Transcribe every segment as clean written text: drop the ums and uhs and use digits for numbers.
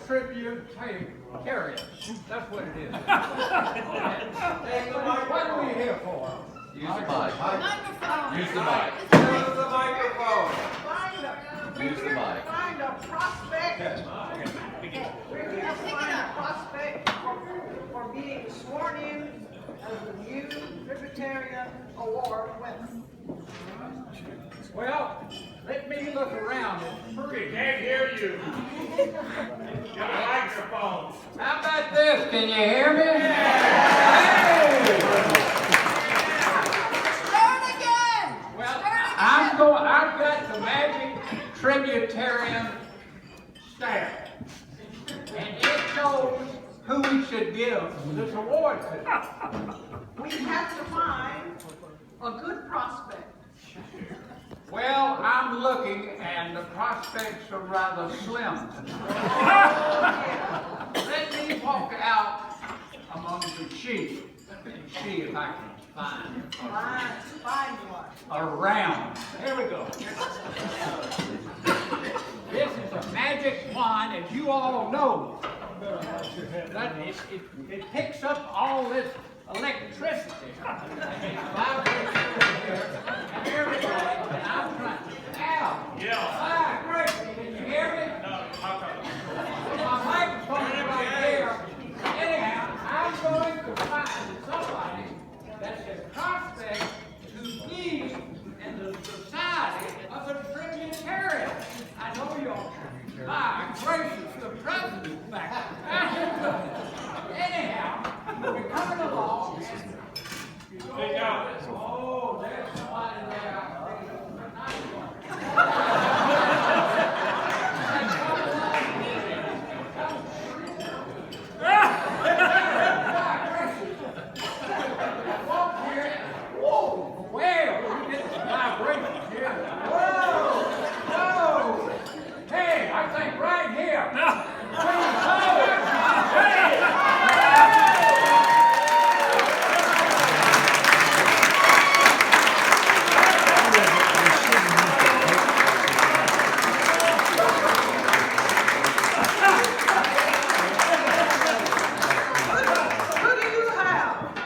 Tributarian. That's what it is. What are we here for? Use the mic. Microphone. Use the mic. Use the microphone. Use the mic. Find a prospect. We're here to find a prospect for being sworn in as the new Tributarian Award winner. Well, let me look around. We can't hear you. Your microphone. How about this? Can you hear me? Hey! Start again. Well, Start again. I've got the magic Tributarian staff, and it shows who we should give this award to. We have to find a good prospect. Well, I'm looking, and the prospects are rather slim tonight. Let me walk out among the sheep and see if I can find Find one. a round. Here we go. This is a magic wand, as you all know. That it picks up all this electricity. And it vibrates over here, and everybody, and I'm trying. Ow! Yeah. Ah, great. Can you hear me? No, how come? My microphone is right there. Anyhow, I'm going to find somebody that's a prospect to be in the society of a Tributarian. I know y'all. My gracious, the president's back. Anyhow, we're coming along. Speak out. Oh, there's somebody there. Nice one. Walk here. Whoa, well, we get some vibrations here. Whoa, whoa. Hey, I think right here. Who do you have?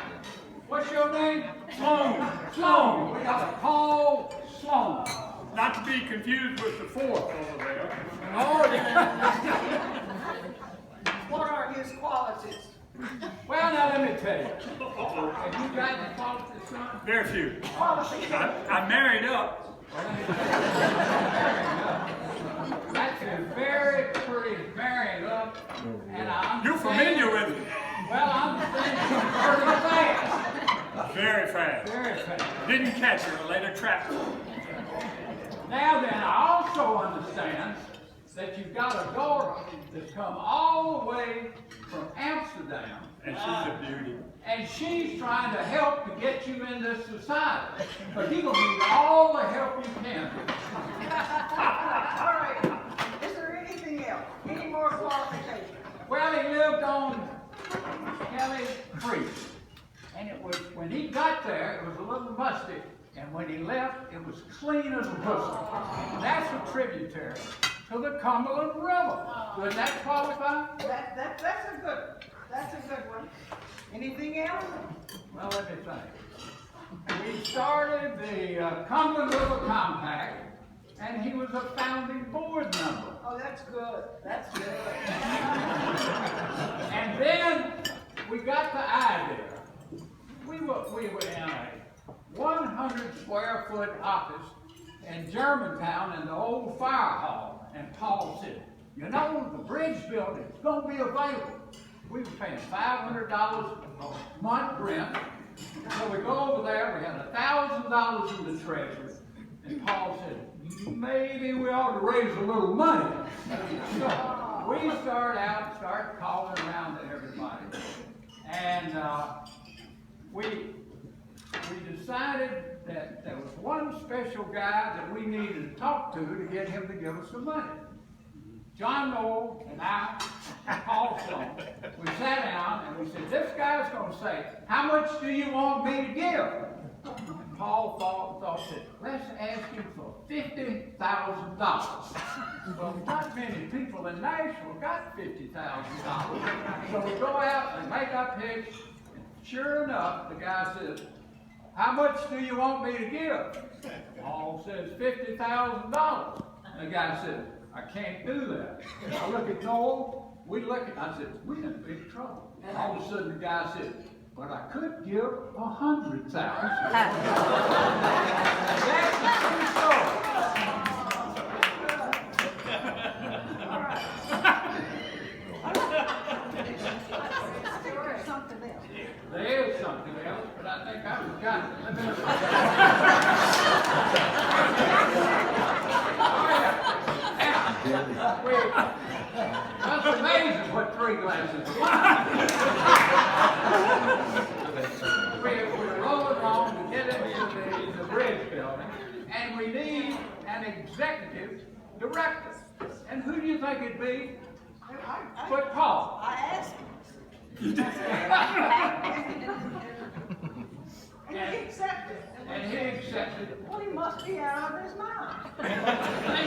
What's your name? Sloan. Sloan. We got a Paul Sloan. Not to be confused with the fourth over there. Oh, yeah. What are his qualities? Well, now let me tell you. Have you got any qualities, son? Very few. Qualities. I married up. That's a very pretty married up, and I You're familiar with it. Well, I'm thinking pretty fast. Very fast. Very fast. Didn't catch her, but later trapped her. Now then, I also understand that you've got a daughter that's come all the way from Amsterdam, And she's a beauty. and she's trying to help to get you in this society. But you're gonna need all the help you can. All right. Is there anything else? Any more qualifications? Well, he lived on Kelly Creek, and it was when he got there, it was a little musty, and when he left, it was clean as a whistle. That's a tributary to the Cumberland River. Would that qualify? That's a good one. Anything else? Well, let me think. We started the Cumberland River Compact, and he was a founding board member. Oh, that's good. That's good. And then we got the idea. We were in a 100 square foot office in Germantown in the old fire hall. And Paul said, you know, the bridge building's going to be available. We were paying $500 a month rent. So we go over there, we had $1,000 in the treasury. And Paul said, maybe we ought to raise a little money. So we start calling around to everybody. And we decided that there was one special guy that we needed to talk to get him to give us some money. John Noel and I, Paul Sloan, we sat down and we said, this guy's going to say, how much do you want me to give? And Paul thought said, let's ask him for $50,000. Well, not many people in Nashville got $50,000. So we go out and make our pitch, and sure enough, the guy says, "How much do you want me to give?" Paul says, $50,000. The guy said, "I can't do that." I look at Noel, we look at, I said, "We in big trouble." All of a sudden the guy said, "But I could give 100,000. That's the true story. There's something else. There is something else, but I think I forgot it. That's amazing what 3 glasses of wine. We're rolling along to get into the bridge building, and we need an executive director. And who do you think it'd be? But Paul. I asked him. And he accepted. And he accepted. Well, he must be out of his mind. I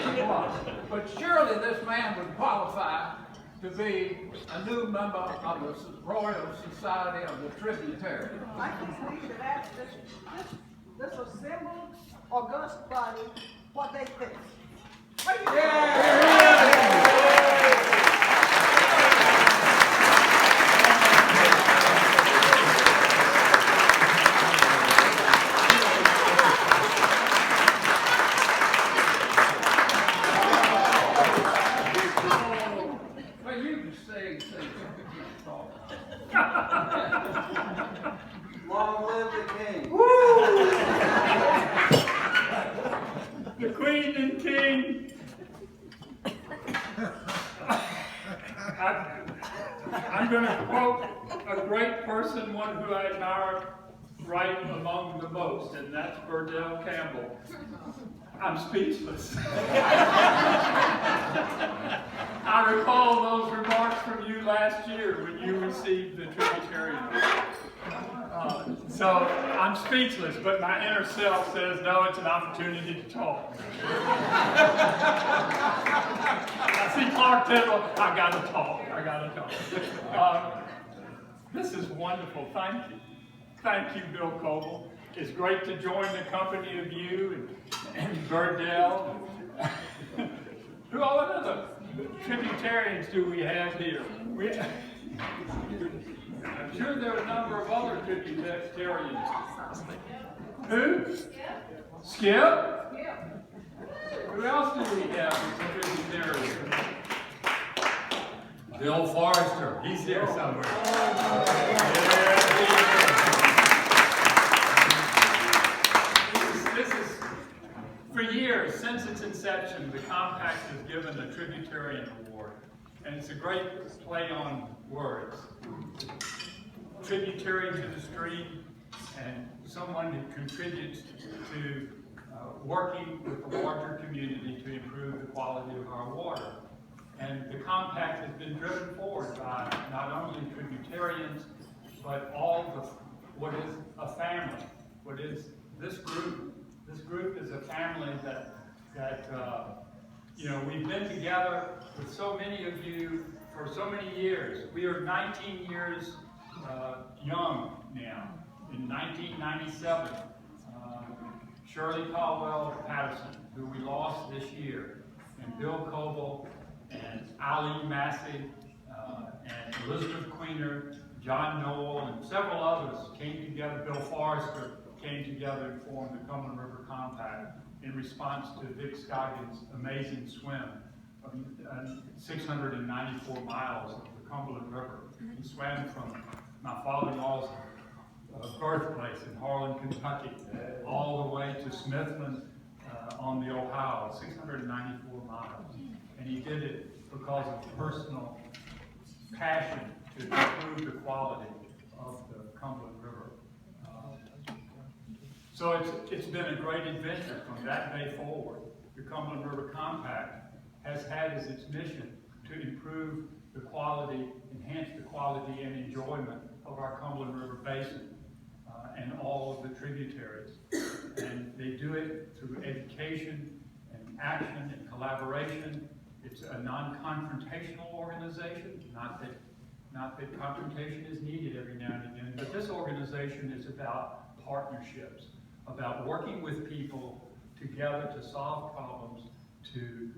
think he was. But surely this man would qualify to be a new member of the Royal Society of the Tributarian. I think we should ask this assembled, august body what they think. What do you think? Well, you can say something. Long live the king. The Queen and King. I'm going to quote a great person, one who I admire right among the most, and that's Burdell Campbell. I'm speechless. I recall those remarks from you last year when you received the Tributarian. So I'm speechless, but my inner self says, no, it's an opportunity to talk. I see Clark Tittle, I gotta talk. This is wonderful, thank you. Thank you, Bill Coble. It's great to join the company of you and Burdell. Who all of the Tributarians do we have here? I'm sure there are a number of other Tributarians. Who? Skip? Who else do we have as a Tributarian? Bill Forrester. He's here somewhere. This is, for years, since its inception, the Compact has given the Tributarian Award. And it's a great play on words. Tributary to the stream, and someone who contributes to working with the larger community to improve the quality of our water. And the Compact has been driven forward by not only Tributarians, but all what is a family, what is this group. This group is a family that we've been together with so many of you for so many years. We are 19 years young now. In 1997, Shirley Caldwell Patterson, who we lost this year, and Bill Coble, and Ali Massey, and Elizabeth Queener, John Noel, and several others came together. Bill Forrester came together and formed the Cumberland River Compact in response to Vic Scoggins' amazing swim of 694 miles of the Cumberland River. He swam from my father-in-law's birthplace in Harlan, Kentucky, all the way to Smithland on the Ohio, 694 miles. And he did it because of personal passion to improve the quality of the Cumberland River. So it's been a great adventure from that day forward. The Cumberland River Compact has had as its mission to improve the quality, enhance the quality and enjoyment of our Cumberland River Basin and all of the tributaries. And they do it through education action and collaboration. It's a non-confrontational organization, not that confrontation is needed every now and again, but this organization is about partnerships, about working with people together to solve problems, to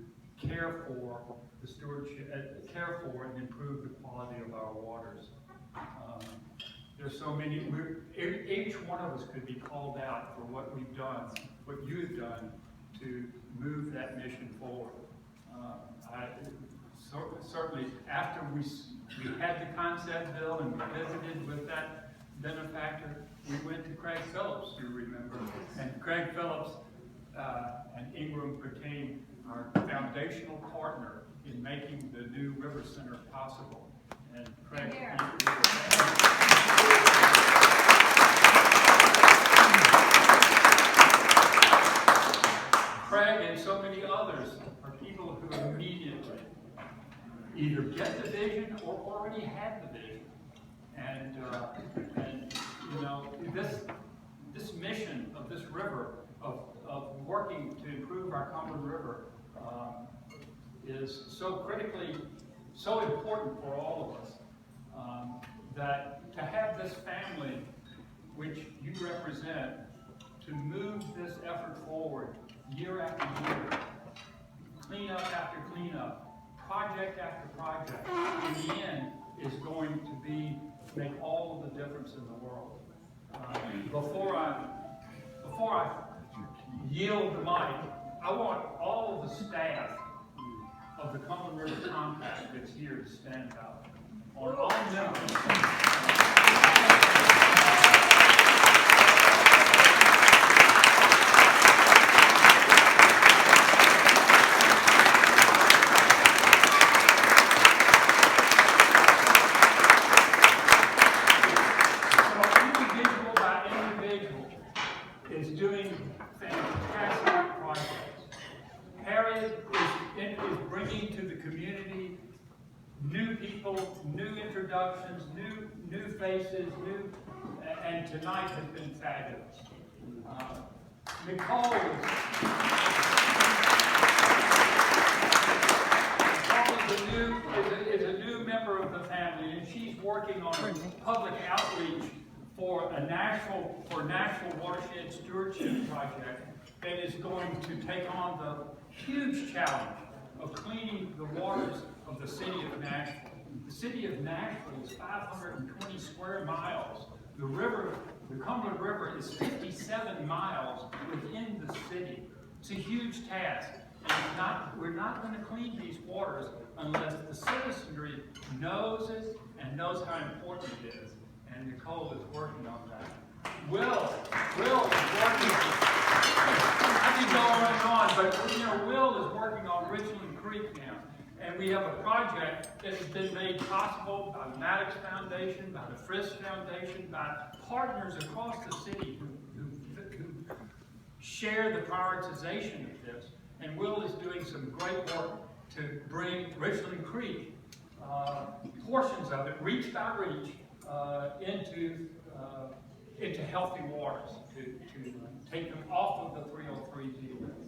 care for the stewardship, care for and improve the quality of our waters. There's so many, each one of us could be called out for what we've done, what you've done to move that mission forward. Certainly, after we had the concept bill and we visited with that benefactor, we went to Craig Phillips, you remember, and Craig Phillips and Ingram became our foundational partner in making the new River Center possible. And Craig, Craig and so many others are people who immediately either get the vision or already had the vision. And you know, this mission of this river, of working to improve our Cumberland River, is so critically, so important for all of us, that to have this family, which you represent, to move this effort forward year after year, cleanup after cleanup, project after project, in the end is going to make all of the difference in the world. Before I yield the mic, I want all of the staff of the Cumberland River Compact that's here to stand up. On all members. Is doing fantastic projects. Harriet is bringing to the community new people, new introductions, new faces, and tonight has been fabulous. Nicole is a new member of the family, and she's working on a public outreach for a national watershed stewardship project that is going to take on the huge challenge of cleaning the waters of the city of Nashville. The city of Nashville is 520 square miles. The Cumberland River is 57 miles within the city. It's a huge task. And we're not going to clean these waters unless the citizenry knows it and knows how important it is. And Nicole is working on that. Will is working. I can go on and on, but you know, Will is working on Richland Creek now. And we have a project that has been made possible by the Maddox Foundation, by the Frisk Foundation, by partners across the city who share the prioritization of this. And Will is doing some great work to bring Richland Creek, portions of it, reach by reach, into healthy waters, to take them off of the 303 deal list.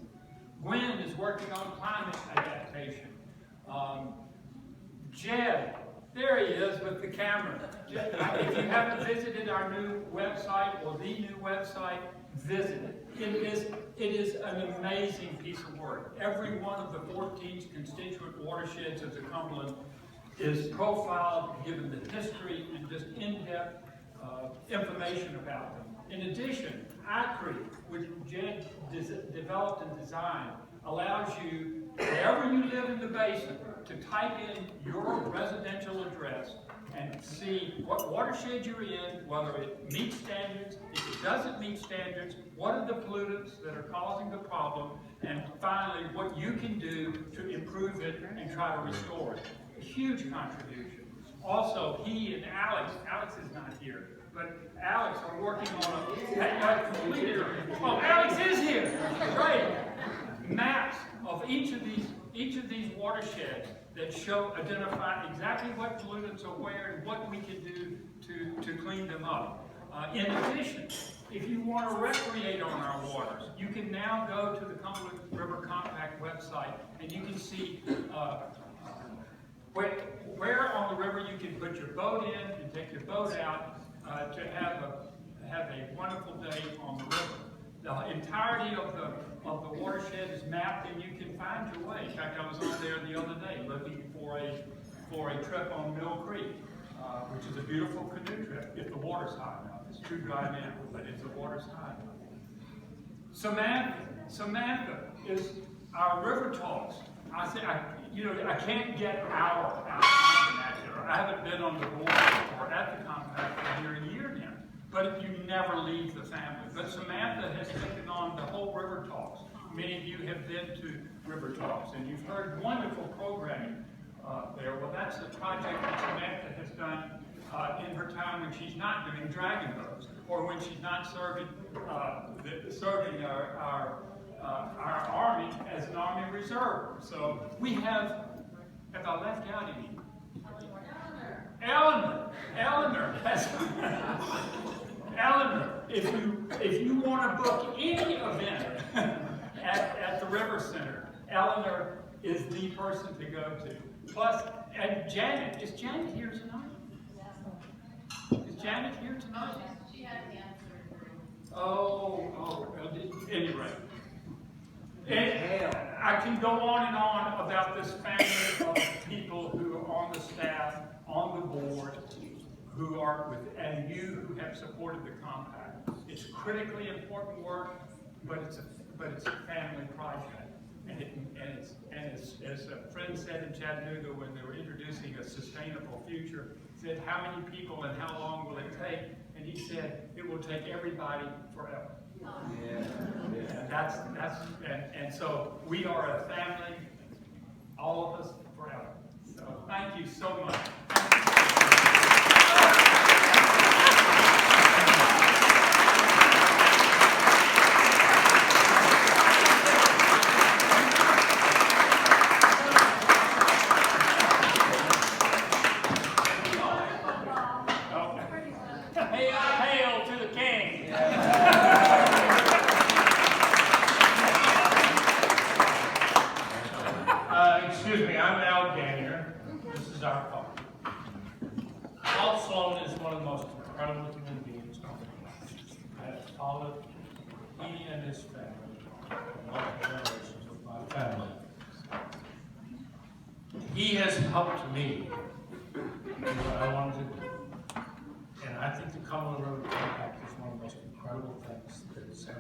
Gwen is working on climate adaptation. Jed, there he is with the camera. Jed, if you haven't visited our new website or the new website, visit it. It is an amazing piece of work. Every one of the 14 constituent watersheds of the Cumberland is profiled, given the history and just in-depth information about them. In addition, iCreek, which Jed developed and designed, allows you, wherever you live in the basin, to type in your residential address and see what watershed you're in, whether it meets standards, if it doesn't meet standards, what are the pollutants that are causing the problem, and finally, what you can do to improve it and try to restore it. A huge contribution. Also, he and Alex is not here, but Alex are working on Alex is here, right. Maps of each of these watersheds that identify exactly what pollutants are where and what we can do to clean them up. In addition, if you want to recreate on our waters, you can now go to the Cumberland River Compact website and you can see where on the river you can put your boat in and take your boat out to have a wonderful day on the river. The entirety of the watershed is mapped and you can find your way. In fact, I was on there the other day looking for a trip on Mill Creek, which is a beautiful canoe trip if the water's high enough. It's too dry now, but if the water's high enough. Samantha is our river talks. I can't get our vernacular. I haven't been on the board or at the compact for near a year now. But you never leave the family. But Samantha has taken on the whole River Talks. Many of you have been to River Talks, and you've heard wonderful programming there. Well, that's the project that Samantha has done in her time when she's not doing dragon boats, or when she's not serving our Army as an Army Reserve. So we have I left out any? Eleanor has Eleanor, if you want to book any event at the River Center, Eleanor is the person to go to. Plus, and Janet, is Janet here tonight? Is Janet here tonight? She had cancer. Anyway. And I can go on and on about this family of people who are on the staff, on the board, who are with, and you who have supported the compact. It's critically important work, but it's a family project. And as a friend said in Chattanooga when they were introducing a sustainable future, said, how many people and how long will it take? And he said, it will take everybody forever. Yeah. And so we are a family, all of us forever. So thank you so much. Hail to the king. Excuse me, I'm Al Ganier. This is our father. Paul Sloan is one of the most incredible human beings on the planet. I have followed he and his family, multiple generations of my family. He has helped me do what I wanted to do. And I think the Cumberland River Compact is one of the most incredible things that has ever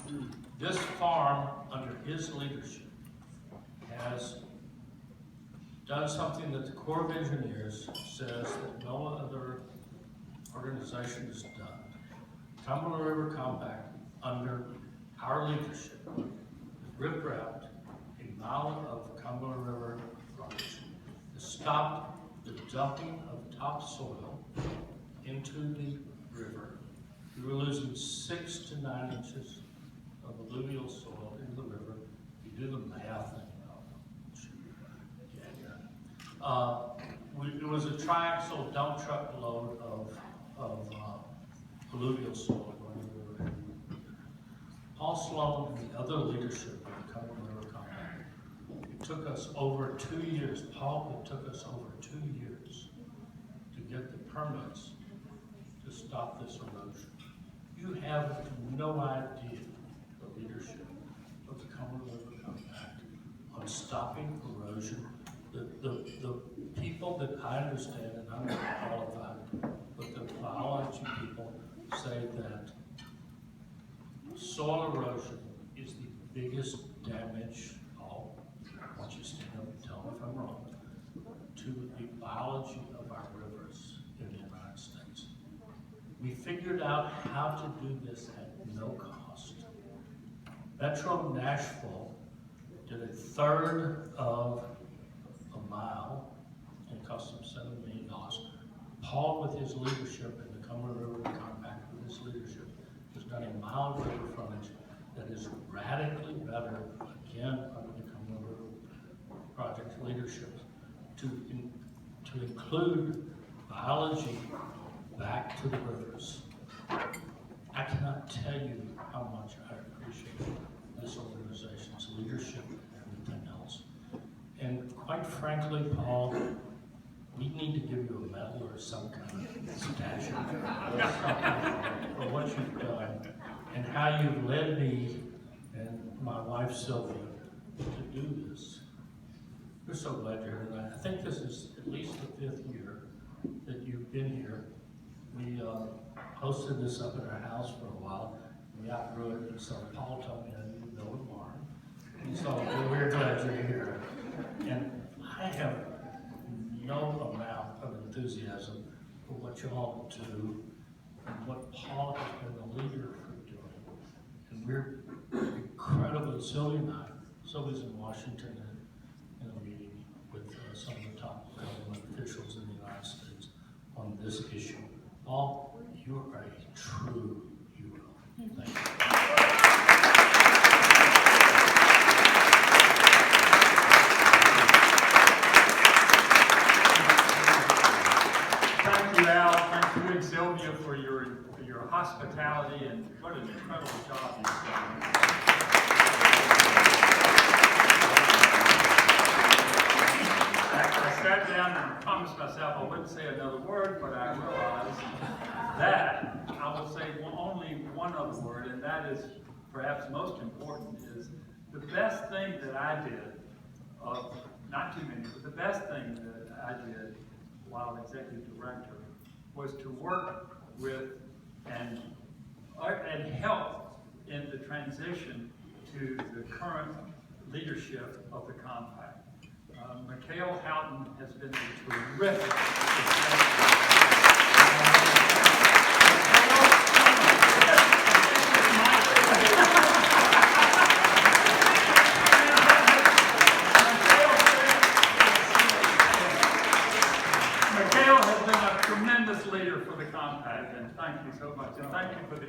been. This farm, under his leadership, has done something that the Corps of Engineers says that no other organization has done. Cumberland River Compact, under our leadership, ripped out a mile of Cumberland River frontage, has stopped the dumping of topsoil into the river. We were losing 6 to 9 inches of alluvial soil into the river. You do the math, and it was a triaxle dump truck load of alluvial soil going into the river. Paul Sloan and the other leadership of the Cumberland River Compact, it took us over 2 years. Paul, it took us over 2 years to get the permits to stop this erosion. You have no idea the leadership of the Cumberland River Compact on stopping erosion. The people that I understand, and I'm not qualified, but the biology people say that soil erosion is the biggest damage, Paul, I want you to stand up and tell me if I'm wrong, to the biology of our rivers in the United States. We figured out how to do this at no cost. Metro Nashville did a third of a mile and it cost them $7 million. Paul, with his leadership, and the Cumberland River Compact with his leadership, has done a mile of river frontage that is radically better, again, under the Cumberland River Project's leadership, to include biology back to the rivers. I cannot tell you how much I appreciate this organization's leadership and everything else. And quite frankly, Paul, we need to give you a medal or some kind of statue for what you've done and how you've led me and my wife Sylvia to do this. We're so glad you're here tonight. I think this is at least the 5th year that you've been here. We hosted this up at our house for a while. We outgrew it, and so Paul told me I didn't know tomorrow. And so we're glad you're here. And I have no amount of enthusiasm for what you all do and what Paul has been the leader for doing. And we're incredibly, Sylvia's in Washington in a meeting with some of the top government officials in the United States on this issue. Paul, you are a true hero. Thank you. Thank you, Al. Thank you and Sylvia for your hospitality, and what an incredible job you've done. I sat down and promised myself I wouldn't say another word, but I realized that I will say only one other word, and that is perhaps most important, is the best thing that I did, not too many, but the best thing that I did while executive director was to work with and help in the transition to the current leadership of the compact. Mikhail Houghton has been a terrific Mikhail has been a tremendous leader for the compact, and thank you so much, and thank you for the